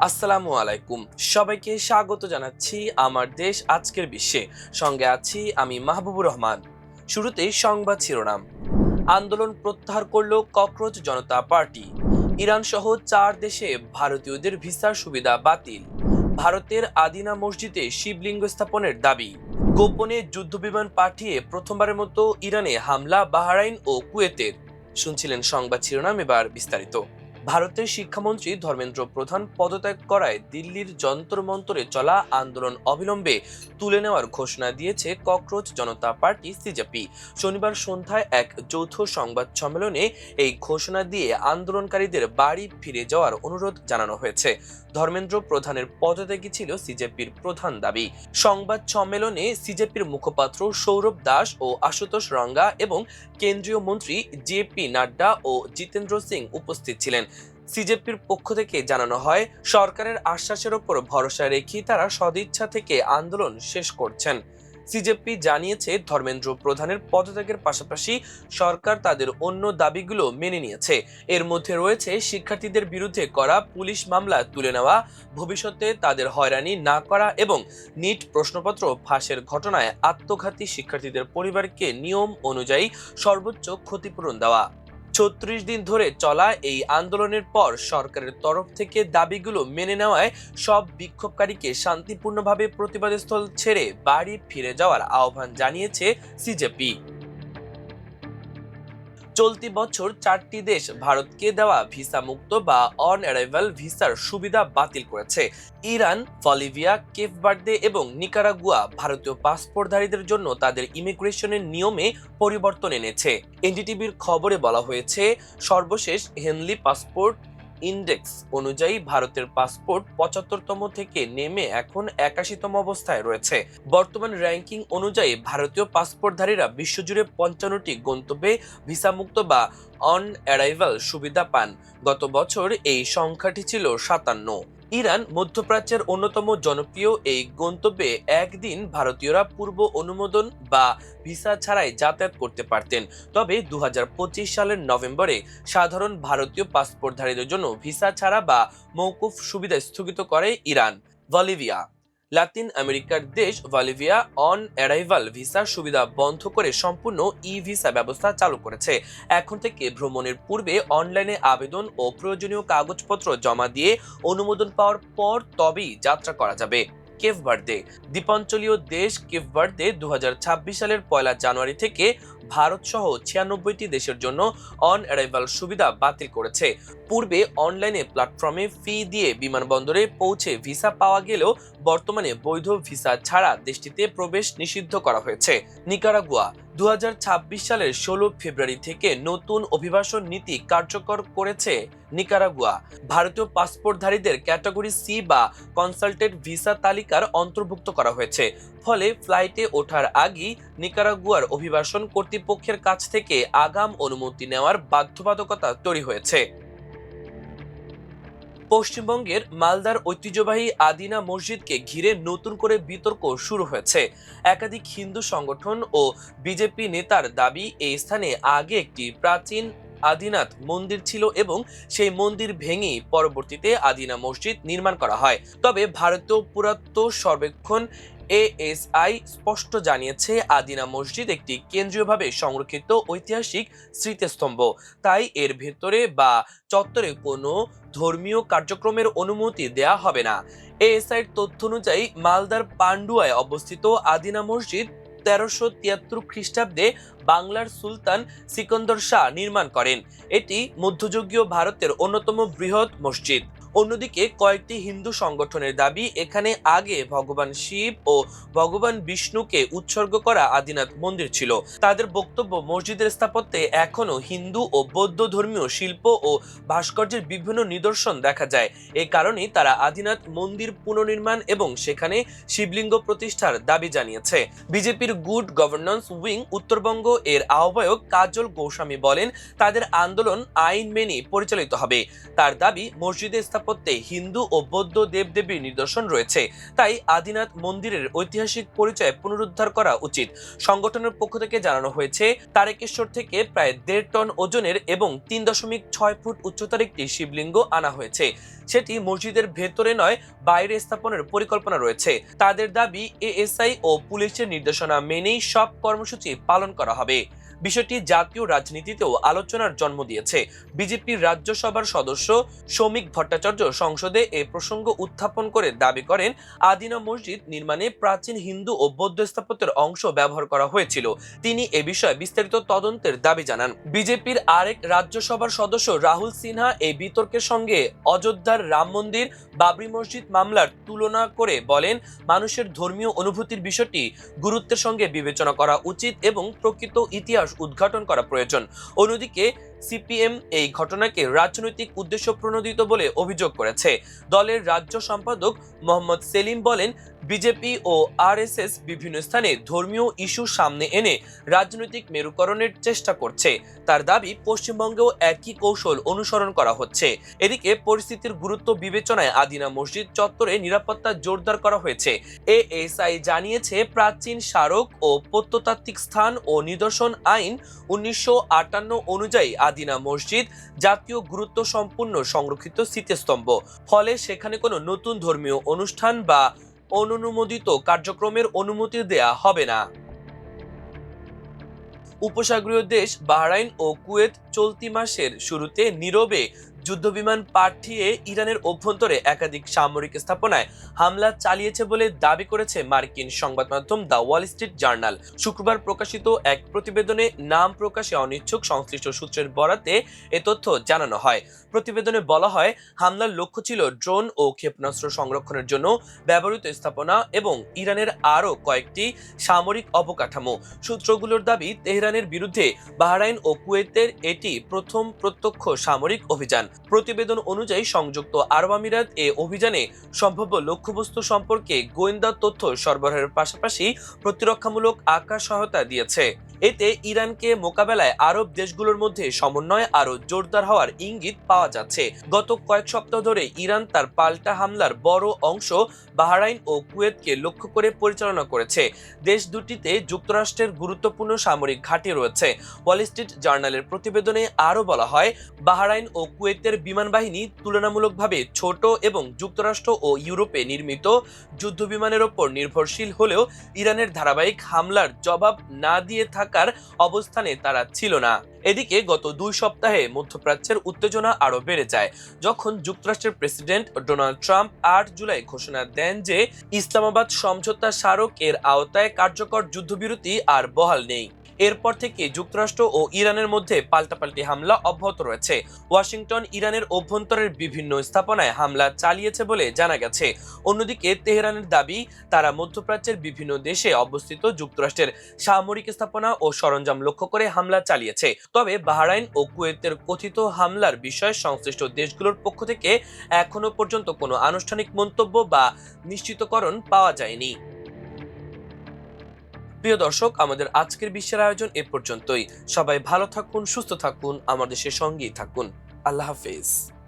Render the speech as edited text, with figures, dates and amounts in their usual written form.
আসসালামু আলাইকুম। সবাইকে স্বাগত জানাচ্ছি আমার দেশ আজকের বিশ্বে। সঙ্গে আছি আমি মাহবুবুর রহমান। শুরুতেই সংবাদ শিরোনাম। আন্দোলন প্রত্যাহার করল ককরোচ জনতা পার্টি। ইরান সহ 4 দেশে ভারতীয়দের ভিসার সুবিধা বাতিল। ভারতের আদিনা মসজিদে শিবলিঙ্গ স্থাপনের দাবি। গোপনে যুদ্ধবিমান পাঠিয়ে প্রথমবারের মতো ইরানে হামলা বাহরাইন ও কুয়েতের। শুনছিলেন সংবাদ শিরোনাম, এবার বিস্তারিত। ভারতের শিক্ষামন্ত্রী ধর্মেন্দ্র প্রধান পদত্যাগ করায় দিল্লির যন্তর মন্তরে চলা আন্দোলন অবিলম্বে তুলে নেওয়ার ঘোষণা দিয়েছে ককরোচ জনতা পার্টি সিজেপি। শনিবার সন্ধ্যায় এক যৌথ সংবাদ সম্মেলনে এই ঘোষণা দিয়ে আন্দোলনকারীদের বাড়ি ফিরে যাওয়ার অনুরোধ জানানো হয়েছে। ধর্মেন্দ্র প্রধানের পদত্যাগই ছিল সিজেপির প্রধান দাবি। সংবাদ সম্মেলনে সিজেপির মুখপাত্র সৌরভ দাস ও আশুতোষ রঙ্গা এবং কেন্দ্রীয় মন্ত্রী জেপি নাড্ডা ও জিতেন্দ্র সিং উপস্থিত ছিলেন। সিজেপির পক্ষ থেকে জানানো হয়, সরকারের আশ্বাসের ওপর ভরসা রেখেই তারা সদিচ্ছা থেকে আন্দোলন শেষ করছেন। সিজেপি জানিয়েছে, ধর্মেন্দ্র প্রধানের পদত্যাগের পাশাপাশি সরকার তাদের অন্য দাবিগুলো মেনে নিয়েছে। এর মধ্যে রয়েছে শিক্ষার্থীদের বিরুদ্ধে করা পুলিশ মামলা তুলে নেওয়া, ভবিষ্যতে তাদের হয়রানি না করা এবং নিট প্রশ্নপত্র ফাঁসের ঘটনায় আত্মঘাতী শিক্ষার্থীদের পরিবারকে নিয়ম অনুযায়ী সর্বোচ্চ ক্ষতিপূরণ দেওয়া। ৩৬ দিন ধরে চলা এই আন্দোলনের পর সরকারের তরফ থেকে দাবিগুলো মেনে নেওয়ায় সব বিক্ষোভকারীকে শান্তিপূর্ণভাবে প্রতিবাদস্থল ছেড়ে বাড়ি ফিরে যাওয়ার আহ্বান জানিয়েছে সিজেপি। চলতি বছর 4টি দেশ ভারতকে দেওয়া ভিসা মুক্ত বা অন অ্যারাইভাল ভিসার সুবিধা বাতিল করেছে। ইরান, বলিভিয়া, কেপ ভার্দে এবং নিকারাগুয়া ভারতীয় পাসপোর্টধারীদের জন্য তাদের ইমিগ্রেশনের নিয়মে পরিবর্তন এনেছে। এনডিটিভির খবরে বলা হয়েছে, সর্বশেষ হেনলি পাসপোর্ট ইন্ডেক্স অনুযায়ী ভারতের পাসপোর্ট 75তম থেকে নেমে এখন 81তম অবস্থায় রয়েছে। বর্তমান র্যাঙ্কিং অনুযায়ী ভারতীয় পাসপোর্টধারীরা বিশ্বজুড়ে 55টি গন্তব্যে ভিসামুক্ত বা অন অ্যারাইভাল সুবিধা পান। গত বছর এই সংখ্যাটি ছিল 57। ইরান মধ্যপ্রাচ্যের অন্যতম জনপ্রিয় এই গন্তব্যে একদিন ভারতীয়রা পূর্ব অনুমোদন বা ভিসা ছাড়াই যাতায়াত করতে পারতেন। তবে 2025 সালের নভেম্বরে সাধারণ ভারতীয় পাসপোর্টধারীদের জন্য ভিসা ছাড়া বা মওকুফ সুবিধা স্থগিত করে ইরান। বলিভিয়া, লাতিন আমেরিকার দেশ বলিভিয়া অন অ্যারাইভাল ভিসার সুবিধা বন্ধ করে সম্পূর্ণ ই ভিসা ব্যবস্থা চালু করেছে। এখন থেকে ভ্রমণের পূর্বে অনলাইনে আবেদন ও প্রয়োজনীয় কাগজপত্র জমা দিয়ে অনুমোদন পাওয়ার পর তবেই যাত্রা করা যাবে। কেপ ভার্দে, দ্বীপাঞ্চলীয় দেশ কেপ ভার্দে 2026 সালের 1 জানুয়ারি থেকে ভারত সহ 96টি দেশের জন্য অন অ্যারাইভাল সুবিধা বাতিল করেছে। পূর্বে অনলাইনে প্ল্যাটফর্মে ফি দিয়ে বিমানবন্দরে পৌঁছে ভিসা পাওয়া গেলেও বর্তমানে বৈধ ভিসা ছাড়া দেশটিতে প্রবেশ নিষিদ্ধ করা হয়েছে। নিকারাগুয়া 2026 সালের 16 ফেব্রুয়ারি থেকে নতুন অভিবাসন নীতি কার্যকর করেছে নিকারাগুয়া। ভারতীয় পাসপোর্টধারীদের ক্যাটাগরি সি বা কনসালটেড ভিসা তালিকার অন্তর্ভুক্ত করা হয়েছে। ফলে ফ্লাইটে ওঠার আগেই নিকারাগুয়ার অভিবাসন কর্তৃপক্ষের কাছ থেকে আগাম অনুমতি নেওয়ার বাধ্যবাধকতা তৈরি হয়েছে। পশ্চিমবঙ্গের মালদার ঐতিহ্যবাহী আদিনা মসজিদকে ঘিরে নতুন করে বিতর্ক শুরু হয়েছে। একাধিক হিন্দু সংগঠন ও বিজেপি নেতার দাবি, এই স্থানে আগে একটি প্রাচীন আদিনাথ মন্দির ছিল এবং সেই মন্দির ভেঙেই পরবর্তীতে আদিনা মসজিদ নির্মাণ করা হয়। তবে ভারতীয় পুরাতত্ত্ব সর্বেক্ষণ এএসআই স্পষ্ট জানিয়েছে, আদিনা মসজিদ একটি কেন্দ্রীয়ভাবে সংরক্ষিত ঐতিহাসিক স্মৃতিস্তম্ভ। তাই এর ভেতরে বা চত্বরে কোনো ধর্মীয় কার্যক্রমের অনুমতি দেয়া হবে না। এএসআইর তথ্য অনুযায়ী মালদার পান্ডুয়ায় অবস্থিত আদিনা মসজিদ 1373 খ্রিস্টাব্দে বাংলার সুলতান সিকন্দর শাহ নির্মাণ করেন। এটি মধ্যযুগীয় ভারতের অন্যতম বৃহৎ মসজিদ। অন্যদিকে কয়েকটি হিন্দু সংগঠনের দাবি, এখানে আগে ভগবান শিব ও ভগবান বিষ্ণুকে উৎসর্গ করা আদিনাথ মন্দির ছিল। তাদের বক্তব্য, মসজিদের স্থাপত্যে এখনো হিন্দু ও বৌদ্ধ ধর্মীয় শিল্প ও ভাস্কর্যের বিভিন্ন নিদর্শন দেখা যায়। এই কারণেই তারা আদিনাথ মন্দির পুনর্নির্মাণ এবং সেখানে শিবলিঙ্গ প্রতিষ্ঠার দাবি জানিয়েছে। বিজেপির গুড গভর্নেন্স উইং উত্তরবঙ্গ এর আহ্বায়ক কাজল গোস্বামী বলেন, তাদের আন্দোলন আইন মেনে পরিচালিত হবে। তার দাবি, মসজিদে স্থাপন স্থাপত্যে হিন্দু ও বৌদ্ধ দেবদেবীর নিদর্শন রয়েছে, তাই আদিনাথ মন্দিরের ঐতিহাসিক পরিচয় পুনরুদ্ধার করা উচিত। সংগঠনের পক্ষ থেকে জানানো হয়েছে, তারকেশ্বর থেকে প্রায় 1.5 টন ওজনের এবং 3.6 ফুট উচ্চতার একটি শিবলিঙ্গ আনা হয়েছে। সেটি মসজিদের ভেতরে নয়, বাইরে স্থাপনের পরিকল্পনা রয়েছে। তাদের দাবি, এএসআই ও পুলিশের নির্দেশনা মেনেই সব কর্মসূচি পালন করা হবে। বিষয়টি জাতীয় রাজনীতিতেও আলোচনার জন্ম দিয়েছে। বিজেপির রাজ্যসভার সদস্য শ্রমিক ভট্টাচার্য সংসদে এ প্রসঙ্গ উত্থাপন করে দাবি করেন, আদিনা মসজিদ নির্মাণে প্রাচীন হিন্দু ও বৌদ্ধ স্থাপত্যের অংশ ব্যবহার করা হয়েছিল। তিনি এ বিষয়ে বিস্তারিত তদন্তের দাবি জানান। বিজেপির আরেক রাজ্যসভার সদস্য রাহুল সিনহা এই বিতর্কের সঙ্গে অযোধ্যার রাম মন্দির, বাবরি মসজিদ মামলার তুলনা করে বলেন, মানুষের ধর্মীয় অনুভূতির বিষয়টি গুরুত্বের সঙ্গে বিবেচনা করা উচিত এবং প্রকৃত ইতিহাস উদ্ঘাটন করা প্রয়োজন। অন্যদিকে সিপিএম এই ঘটনাকে রাজনৈতিক উদ্দেশ্য প্রণোদিত বলে অভিযোগ করেছে। দলের রাজ্য সম্পাদক মোহাম্মদ সেলিম বলেন, বিজেপি ও আরএসএস বিভিন্ন স্থানে ধর্মীয় ইস্যু সামনে এনে রাজনৈতিক মেরুকরণের চেষ্টা করছে। তার দাবি, পশ্চিমবঙ্গেও একই কৌশল অনুসরণ করা হচ্ছে। এদিকে পরিস্থিতির গুরুত্ব বিবেচনায় আদিনা মসজিদ চত্বরে নিরাপত্তা জোরদার করা হয়েছে। এএসআই জানিয়েছে, প্রাচীন স্মারক ও প্রত্নতাত্ত্বিক স্থান ও নিদর্শন আইন 1958 অনুযায়ী আদিনা মসজিদ জাতীয় গুরুত্ব সম্পূর্ণ সংরক্ষিত স্মৃতিস্তম্ভ। ফলে সেখানে কোনো নতুন ধর্মীয় অনুষ্ঠান বা অনুমোদিত কার্যক্রমের অনুমতি দেয়া হবে না। উপসাগরীয় দেশ বাহরাইন ও কুয়েত চলতি মাসের শুরুতে নীরবে যুদ্ধবিমান পাঠিয়ে ইরানের অভ্যন্তরে একাধিক সামরিক স্থাপনায় হামলা চালিয়েছে বলে দাবি করেছে মার্কিন সংবাদ মাধ্যম দ্য ওয়াল স্ট্রিট জার্নাল। শুক্রবার প্রকাশিত এক প্রতিবেদনে নাম প্রকাশে অনিচ্ছুক সংশ্লিষ্ট সূত্রের বরাতে এ তথ্য জানানো হয়। প্রতিবেদনে বলা হয়, হামলার লক্ষ্য ছিল ড্রোন ও ক্ষেপণাস্ত্র সংরক্ষণের জন্য ব্যবহৃত স্থাপনা এবং ইরানের আরও কয়েকটি সামরিক অবকাঠামো। সূত্রগুলোর দাবি, তেহরানের বিরুদ্ধে বাহরাইন ও কুয়েতের এটি প্রথম প্রত্যক্ষ সামরিক অভিযান। প্রতিবেদন অনুযায়ী সংযুক্ত আরব আমিরাত এ অভিযানে সম্ভাব্য লক্ষ্যবস্তু সম্পর্কে গোয়েন্দা তথ্য সরবরাহের পাশাপাশি প্রতিরক্ষামূলক আকাশ সহায়তা দিয়েছে। এতে ইরানকে মোকাবেলায় আরব দেশগুলোর মধ্যে সমন্বয় আরও জোরদার হওয়ার ইঙ্গিত পাওয়া যাচ্ছে। গত কয়েক সপ্তাহ ধরে ইরান তার পাল্টা হামলার বড় অংশ বাহরাইন ও কুয়েতকে লক্ষ্য করে পরিচালনা করেছে। দেশ দুটিতে যুক্তরাষ্ট্রের গুরুত্বপূর্ণ সামরিক ঘাঁটি রয়েছে। ওয়াল স্ট্রিট জার্নালের প্রতিবেদনে আরও বলা হয়, বাহরাইন ও কুয়েতের বিমান বাহিনী তুলনামূলকভাবে ছোট এবং যুক্তরাষ্ট্র ও ইউরোপে নির্মিত যুদ্ধবিমানের ওপর নির্ভরশীল হলেও ইরানের ধারাবাহিক হামলার জবাব না দিয়ে থাকার অবস্থানে তারা ছিল না। এদিকে গত 2 সপ্তাহে মধ্যপ্রাচ্যের উত্তেজনা আরো বেড়ে যায়, যখন যুক্তরাষ্ট্রের প্রেসিডেন্ট ডোনাল্ড ট্রাম্প 8 জুলাই ঘোষণা দেন যে ইসলামাবাদ সমঝোতা স্মারক এর আওতায় কার্যকর যুদ্ধবিরতি আর বহাল নেই। এরপর থেকে যুক্তরাষ্ট্র ও ইরানের মধ্যে পাল্টাপাল্টি হামলা অব্যাহত রয়েছে। ওয়াশিংটন ইরানের অভ্যন্তরের বিভিন্ন স্থাপনায় হামলা চালিয়েছে বলে জানা গেছে। অন্যদিকে তেহরানের দাবি, তারা মধ্যপ্রাচ্যের বিভিন্ন দেশে অবস্থিত যুক্তরাষ্ট্রের সামরিক স্থাপনা ও সরঞ্জাম লক্ষ্য করে হামলা চালিয়েছে। তবে বাহরাইন ও কুয়েতের কথিত হামলার বিষয়ে সংশ্লিষ্ট দেশগুলোর পক্ষ থেকে এখনো পর্যন্ত কোনো আনুষ্ঠানিক মন্তব্য বা নিশ্চিতকরণ পাওয়া যায়নি। প্রিয় দর্শক, আমাদের আজকের বিশ্বের আয়োজন এ পর্যন্তই। সবাই ভালো থাকুন, সুস্থ থাকুন, আমাদের সঙ্গেই থাকুন। আল্লাহ হাফেজ।